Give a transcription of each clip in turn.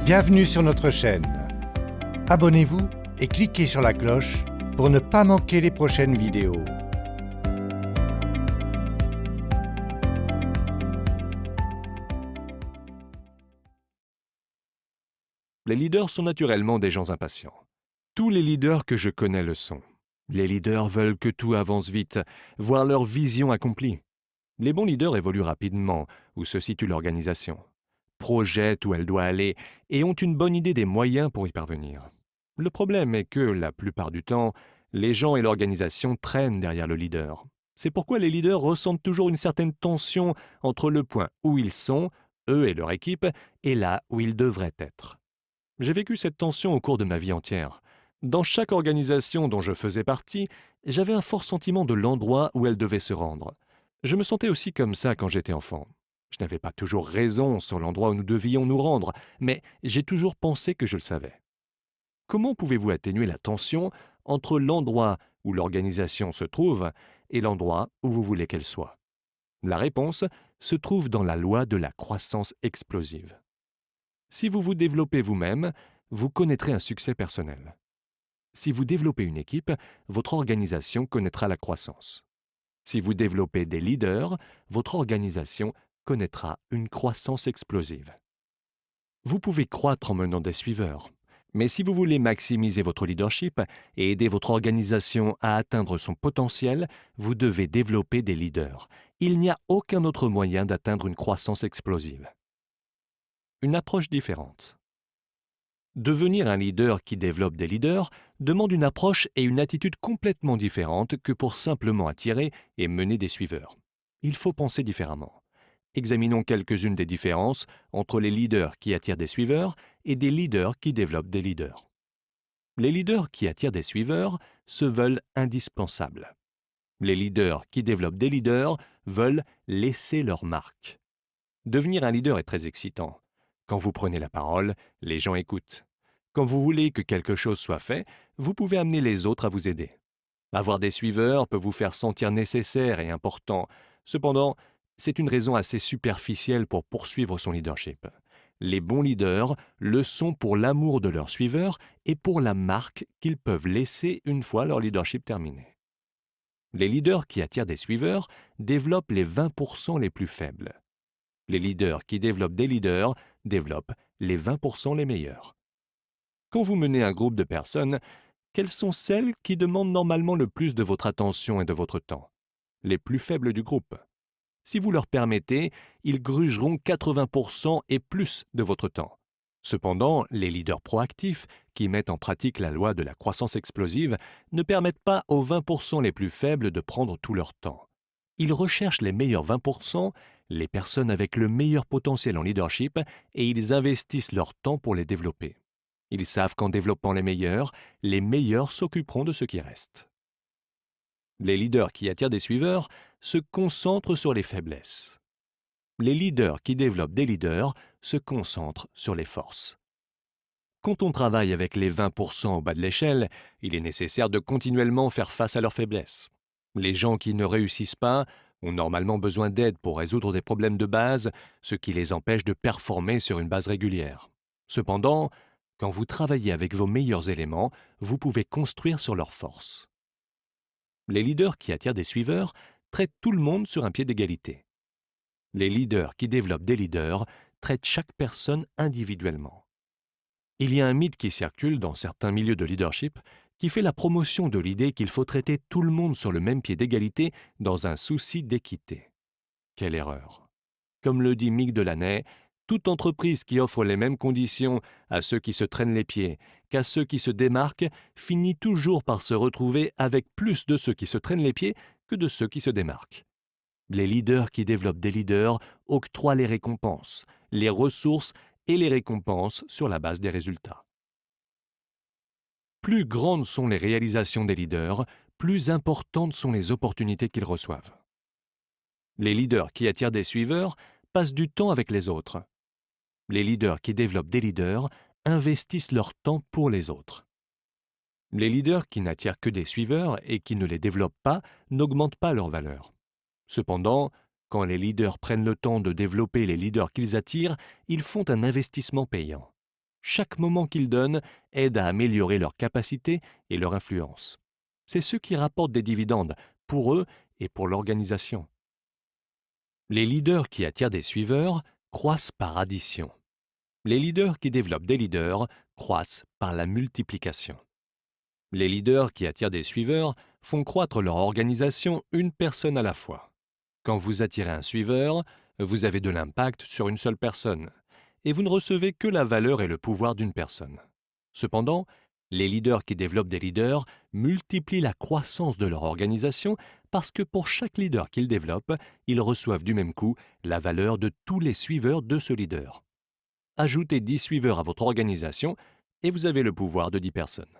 Bienvenue sur notre chaîne. Abonnez-vous et cliquez sur la cloche pour ne pas manquer les prochaines vidéos. Les leaders sont naturellement des gens impatients. Tous les leaders que je connais le sont. Les leaders veulent que tout avance vite, voir leur vision accomplie. Les bons leaders évoluent rapidement où se situe l'organisation, projettent où elle doit aller et ont une bonne idée des moyens pour y parvenir. Le problème est que, la plupart du temps, les gens et l'organisation traînent derrière le leader. C'est pourquoi les leaders ressentent toujours une certaine tension entre le point où ils sont, eux et leur équipe, et là où ils devraient être. J'ai vécu cette tension au cours de ma vie entière. Dans chaque organisation dont je faisais partie, j'avais un fort sentiment de l'endroit où elle devait se rendre. Je me sentais aussi comme ça quand j'étais enfant. Je n'avais pas toujours raison sur l'endroit où nous devions nous rendre, mais j'ai toujours pensé que je le savais. Comment pouvez-vous atténuer la tension entre l'endroit où l'organisation se trouve et l'endroit où vous voulez qu'elle soit? La réponse se trouve dans la loi de la croissance explosive. Si vous vous développez vous-même, vous connaîtrez un succès personnel. Si vous développez une équipe, votre organisation connaîtra la croissance. Si vous développez des leaders, votre organisation connaîtra une croissance explosive. Vous pouvez croître en menant des suiveurs, mais si vous voulez maximiser votre leadership et aider votre organisation à atteindre son potentiel, vous devez développer des leaders. Il n'y a aucun autre moyen d'atteindre une croissance explosive. Une approche différente. Devenir un leader qui développe des leaders demande une approche et une attitude complètement différentes que pour simplement attirer et mener des suiveurs. Il faut penser différemment. Examinons quelques-unes des différences entre les leaders qui attirent des suiveurs et des leaders qui développent des leaders. Les leaders qui attirent des suiveurs se veulent indispensables. Les leaders qui développent des leaders veulent laisser leur marque. Devenir un leader est très excitant. Quand vous prenez la parole, les gens écoutent. Quand vous voulez que quelque chose soit fait, vous pouvez amener les autres à vous aider. Avoir des suiveurs peut vous faire sentir nécessaire et important. Cependant, c'est une raison assez superficielle pour poursuivre son leadership. Les bons leaders le sont pour l'amour de leurs suiveurs et pour la marque qu'ils peuvent laisser une fois leur leadership terminé. Les leaders qui attirent des suiveurs développent les 20% les plus faibles. Les leaders qui développent des leaders développent les 20% les meilleurs. Quand vous menez un groupe de personnes, quelles sont celles qui demandent normalement le plus de votre attention et de votre temps? Les plus faibles du groupe. Si vous leur permettez, ils grugeront 80% et plus de votre temps. Cependant, les leaders proactifs, qui mettent en pratique la loi de la croissance explosive, ne permettent pas aux 20% les plus faibles de prendre tout leur temps. Ils recherchent les meilleurs 20%, les personnes avec le meilleur potentiel en leadership, et ils investissent leur temps pour les développer. Ils savent qu'en développant les meilleurs s'occuperont de ce qui reste. Les leaders qui attirent des suiveurs se concentrent sur les faiblesses. Les leaders qui développent des leaders se concentrent sur les forces. Quand on travaille avec les 20% au bas de l'échelle, il est nécessaire de continuellement faire face à leurs faiblesses. Les gens qui ne réussissent pas ont normalement besoin d'aide pour résoudre des problèmes de base, ce qui les empêche de performer sur une base régulière. Cependant, quand vous travaillez avec vos meilleurs éléments, vous pouvez construire sur leurs forces. Les leaders qui attirent des suiveurs traitent tout le monde sur un pied d'égalité. Les leaders qui développent des leaders traitent chaque personne individuellement. Il y a un mythe qui circule dans certains milieux de leadership qui fait la promotion de l'idée qu'il faut traiter tout le monde sur le même pied d'égalité dans un souci d'équité. Quelle erreur! Comme le dit Mick Delaney, toute entreprise qui offre les mêmes conditions à ceux qui se traînent les pieds qu'à ceux qui se démarquent finit toujours par se retrouver avec plus de ceux qui se traînent les pieds que de ceux qui se démarquent. Les leaders qui développent des leaders octroient les récompenses, les ressources et les récompenses sur la base des résultats. Plus grandes sont les réalisations des leaders, plus importantes sont les opportunités qu'ils reçoivent. Les leaders qui attirent des suiveurs passent du temps avec les autres. Les leaders qui développent des leaders investissent leur temps pour les autres. Les leaders qui n'attirent que des suiveurs et qui ne les développent pas n'augmentent pas leur valeur. Cependant, quand les leaders prennent le temps de développer les leaders qu'ils attirent, ils font un investissement payant. Chaque moment qu'ils donnent aide à améliorer leurs capacités et leur influence. C'est ceux qui rapportent des dividendes pour eux et pour l'organisation. Les leaders qui attirent des suiveurs croissent par addition. Les leaders qui développent des leaders croissent par la multiplication. Les leaders qui attirent des suiveurs font croître leur organisation une personne à la fois. Quand vous attirez un suiveur, vous avez de l'impact sur une seule personne, et vous ne recevez que la valeur et le pouvoir d'une personne. Cependant, les leaders qui développent des leaders multiplient la croissance de leur organisation parce que pour chaque leader qu'ils développent, ils reçoivent du même coup la valeur de tous les suiveurs de ce leader. Ajoutez 10 suiveurs à votre organisation et vous avez le pouvoir de 10 personnes.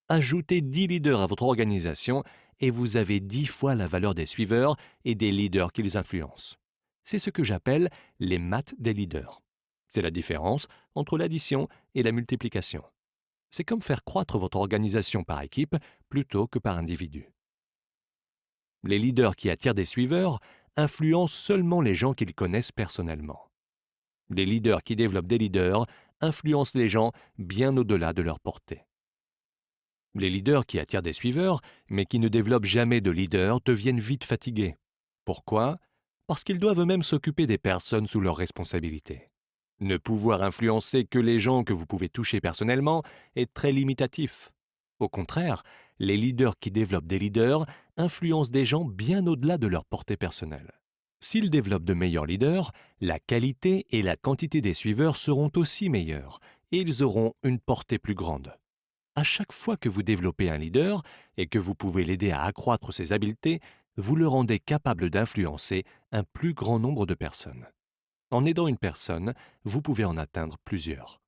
Ajoutez 10 leaders à votre organisation et vous avez 10 fois la valeur des suiveurs et des leaders qui les influencent. C'est ce que j'appelle les maths des leaders. C'est la différence entre l'addition et la multiplication. C'est comme faire croître votre organisation par équipe plutôt que par individu. Les leaders qui attirent des suiveurs influencent seulement les gens qu'ils connaissent personnellement. Les leaders qui développent des leaders influencent les gens bien au-delà de leur portée. Les leaders qui attirent des suiveurs, mais qui ne développent jamais de leaders, deviennent vite fatigués. Pourquoi? Parce qu'ils doivent eux-mêmes s'occuper des personnes sous leur responsabilité. Ne pouvoir influencer que les gens que vous pouvez toucher personnellement est très limitatif. Au contraire, les leaders qui développent des leaders influencent des gens bien au-delà de leur portée personnelle. S'ils développent de meilleurs leaders, la qualité et la quantité des suiveurs seront aussi meilleures et ils auront une portée plus grande. À chaque fois que vous développez un leader et que vous pouvez l'aider à accroître ses habiletés, vous le rendez capable d'influencer un plus grand nombre de personnes. En aidant une personne, vous pouvez en atteindre plusieurs.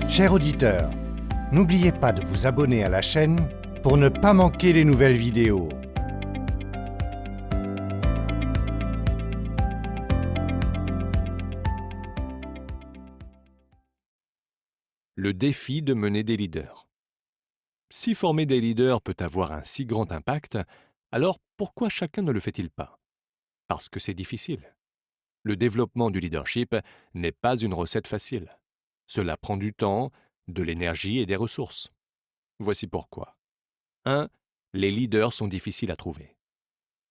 Chers auditeurs, n'oubliez pas de vous abonner à la chaîne pour ne pas manquer les nouvelles vidéos. Le défi de mener des leaders. Si former des leaders peut avoir un si grand impact, alors pourquoi chacun ne le fait-il pas? Parce que c'est difficile. Le développement du leadership n'est pas une recette facile. Cela prend du temps, de l'énergie et des ressources. Voici pourquoi. 1. Les leaders sont difficiles à trouver.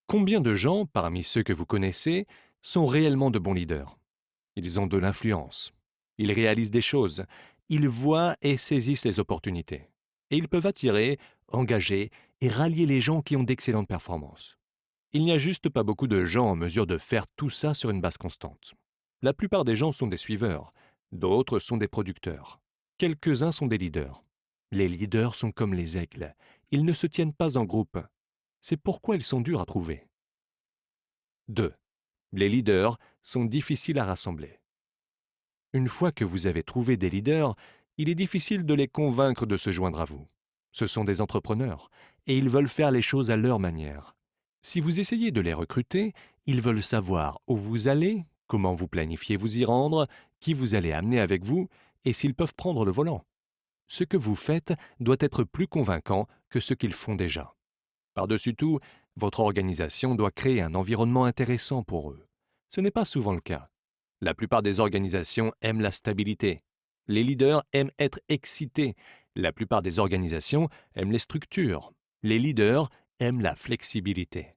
Combien de gens, parmi ceux que vous connaissez, sont réellement de bons leaders? Ils ont de l'influence. Ils réalisent des choses. Ils voient et saisissent les opportunités. Et ils peuvent attirer, engager et rallier les gens qui ont d'excellentes performances. Il n'y a juste pas beaucoup de gens en mesure de faire tout ça sur une base constante. La plupart des gens sont des suiveurs, d'autres sont des producteurs. Quelques-uns sont des leaders. Les leaders sont comme les aigles. Ils ne se tiennent pas en groupe. C'est pourquoi ils sont durs à trouver. 2. Les leaders sont difficiles à rassembler. Une fois que vous avez trouvé des leaders, il est difficile de les convaincre de se joindre à vous. Ce sont des entrepreneurs, et ils veulent faire les choses à leur manière. Si vous essayez de les recruter, ils veulent savoir où vous allez, comment vous planifiez vous y rendre, qui vous allez amener avec vous, et s'ils peuvent prendre le volant. Ce que vous faites doit être plus convaincant que ce qu'ils font déjà. Par-dessus tout, votre organisation doit créer un environnement intéressant pour eux. Ce n'est pas souvent le cas. La plupart des organisations aiment la stabilité. Les leaders aiment être excités. La plupart des organisations aiment les structures. Les leaders aiment la flexibilité.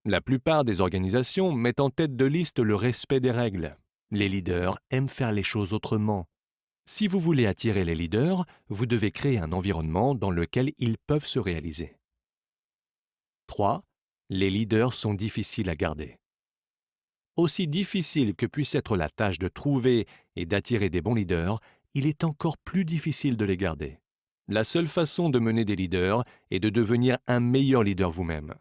La plupart des organisations mettent en tête de liste le respect des règles. Les leaders aiment faire les choses autrement. Si vous voulez attirer les leaders, vous devez créer un environnement dans lequel ils peuvent se réaliser. 3. Les leaders sont difficiles à garder. Aussi difficile que puisse être la tâche de trouver et d'attirer des bons leaders, il est encore plus difficile de les garder. La seule façon de mener des leaders est de devenir un meilleur leader vous-même.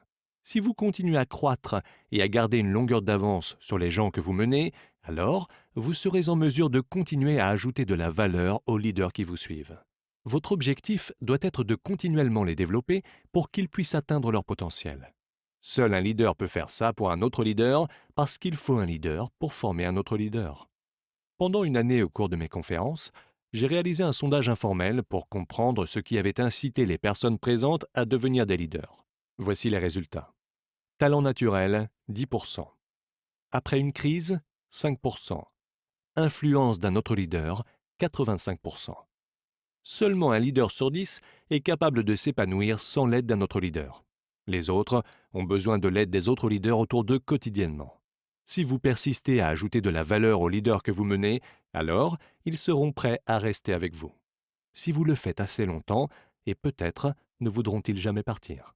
Si vous continuez à croître et à garder une longueur d'avance sur les gens que vous menez, alors vous serez en mesure de continuer à ajouter de la valeur aux leaders qui vous suivent. Votre objectif doit être de continuellement les développer pour qu'ils puissent atteindre leur potentiel. Seul un leader peut faire ça pour un autre leader parce qu'il faut un leader pour former un autre leader. Pendant une année au cours de mes conférences, j'ai réalisé un sondage informel pour comprendre ce qui avait incité les personnes présentes à devenir des leaders. Voici les résultats. Talent naturel, 10%. Après une crise, 5%. Influence d'un autre leader, 85%. Seulement un leader sur 10 est capable de s'épanouir sans l'aide d'un autre leader. Les autres ont besoin de l'aide des autres leaders autour d'eux quotidiennement. Si vous persistez à ajouter de la valeur aux leaders que vous menez, alors ils seront prêts à rester avec vous. Si vous le faites assez longtemps, et peut-être ne voudront-ils jamais partir.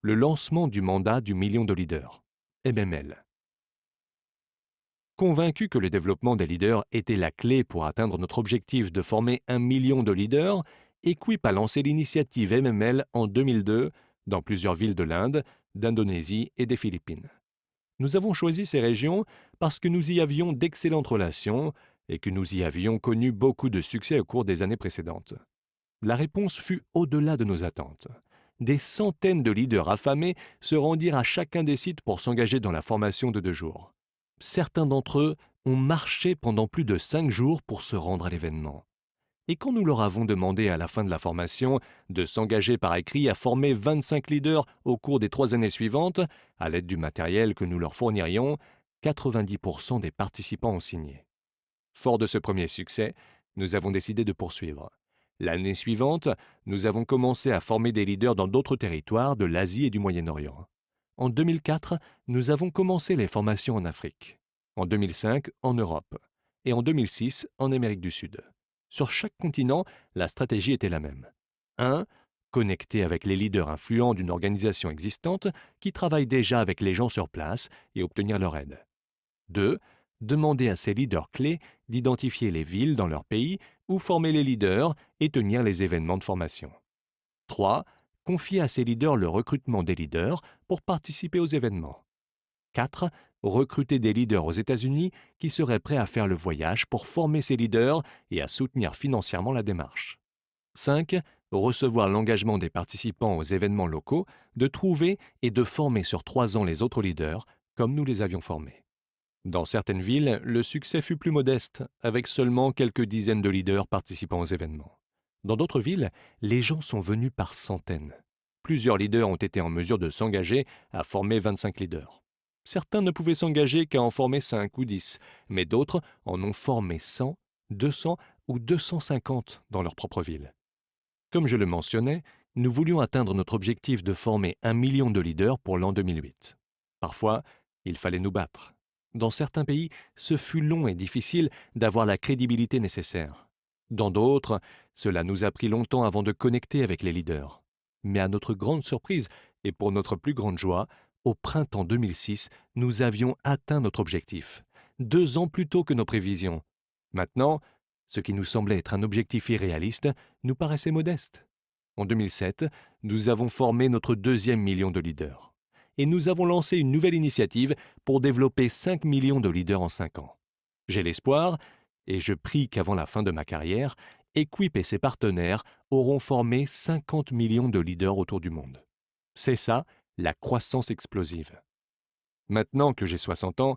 Le lancement du mandat du million de leaders, MML. Convaincu que le développement des leaders était la clé pour atteindre notre objectif de former 1 million de leaders, Equip a lancé l'initiative MML en 2002 dans plusieurs villes de l'Inde, d'Indonésie et des Philippines. Nous avons choisi ces régions parce que nous y avions d'excellentes relations et que nous y avions connu beaucoup de succès au cours des années précédentes. La réponse fut au-delà de nos attentes. Des centaines de leaders affamés se rendirent à chacun des sites pour s'engager dans la formation de 2 jours. Certains d'entre eux ont marché pendant plus de 5 jours pour se rendre à l'événement. Et quand nous leur avons demandé à la fin de la formation de s'engager par écrit à former 25 leaders au cours des 3 années suivantes, à l'aide du matériel que nous leur fournirions, 90% des participants ont signé. Fort de ce premier succès, nous avons décidé de poursuivre. L'année suivante, nous avons commencé à former des leaders dans d'autres territoires de l'Asie et du Moyen-Orient. En 2004, nous avons commencé les formations en Afrique. En 2005, en Europe. Et en 2006, en Amérique du Sud. Sur chaque continent, la stratégie était la même. 1. Connecter avec les leaders influents d'une organisation existante qui travaille déjà avec les gens sur place et obtenir leur aide. 2. Demander à ces leaders clés d'identifier les villes dans leur pays où former les leaders et tenir les événements de formation. 3. Confier à ces leaders le recrutement des leaders pour participer aux événements. 4. Recruter des leaders aux États-Unis qui seraient prêts à faire le voyage pour former ces leaders et à soutenir financièrement la démarche. 5. Recevoir l'engagement des participants aux événements locaux de trouver et de former sur 3 ans les autres leaders comme nous les avions formés. Dans certaines villes, le succès fut plus modeste, avec seulement quelques dizaines de leaders participant aux événements. Dans d'autres villes, les gens sont venus par centaines. Plusieurs leaders ont été en mesure de s'engager à former 25 leaders. Certains ne pouvaient s'engager qu'à en former 5 ou 10, mais d'autres en ont formé 100, 200 ou 250 dans leur propre ville. Comme je le mentionnais, nous voulions atteindre notre objectif de former 1 million de leaders pour l'an 2008. Parfois, il fallait nous battre. Dans certains pays, ce fut long et difficile d'avoir la crédibilité nécessaire. Dans d'autres, cela nous a pris longtemps avant de connecter avec les leaders. Mais à notre grande surprise et pour notre plus grande joie, au printemps 2006, nous avions atteint notre objectif, 2 ans plus tôt que nos prévisions. Maintenant, ce qui nous semblait être un objectif irréaliste nous paraissait modeste. En 2007, nous avons formé notre 2e million de leaders. Et nous avons lancé une nouvelle initiative pour développer 5 millions de leaders en 5 ans. J'ai l'espoir, et je prie qu'avant la fin de ma carrière, Equip et ses partenaires auront formé 50 millions de leaders autour du monde. C'est ça, la croissance explosive. Maintenant que j'ai 60 ans,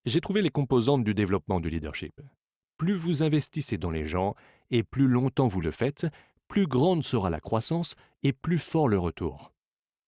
j'ai trouvé les composantes du développement du leadership. Plus vous investissez dans les gens et plus longtemps vous le faites, plus grande sera la croissance et plus fort le retour.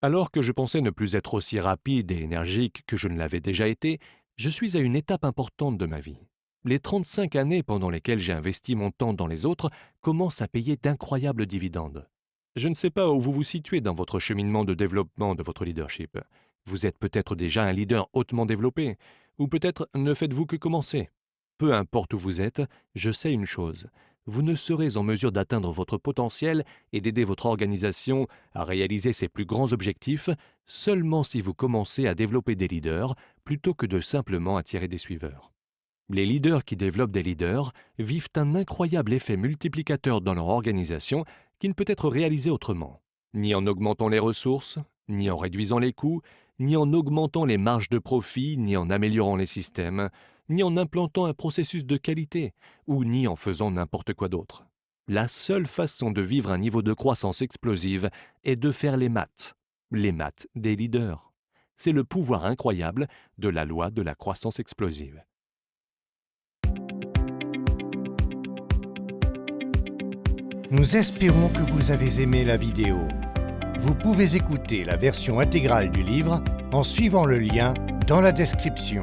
Alors que je pensais ne plus être aussi rapide et énergique que je ne l'avais déjà été, je suis à une étape importante de ma vie. Les 35 années pendant lesquelles j'ai investi mon temps dans les autres commencent à payer d'incroyables dividendes. Je ne sais pas où vous vous situez dans votre cheminement de développement de votre leadership. Vous êtes peut-être déjà un leader hautement développé, ou peut-être ne faites-vous que commencer. Peu importe où vous êtes, je sais une chose. Vous ne serez en mesure d'atteindre votre potentiel et d'aider votre organisation à réaliser ses plus grands objectifs seulement si vous commencez à développer des leaders plutôt que de simplement attirer des suiveurs. Les leaders qui développent des leaders vivent un incroyable effet multiplicateur dans leur organisation qui ne peut être réalisé autrement, ni en augmentant les ressources, ni en réduisant les coûts, ni en augmentant les marges de profit, ni en améliorant les systèmes, ni en implantant un processus de qualité, ou ni en faisant n'importe quoi d'autre. La seule façon de vivre un niveau de croissance explosive est de faire les maths des leaders. C'est le pouvoir incroyable de la loi de la croissance explosive. Nous espérons que vous avez aimé la vidéo. Vous pouvez écouter la version intégrale du livre en suivant le lien dans la description.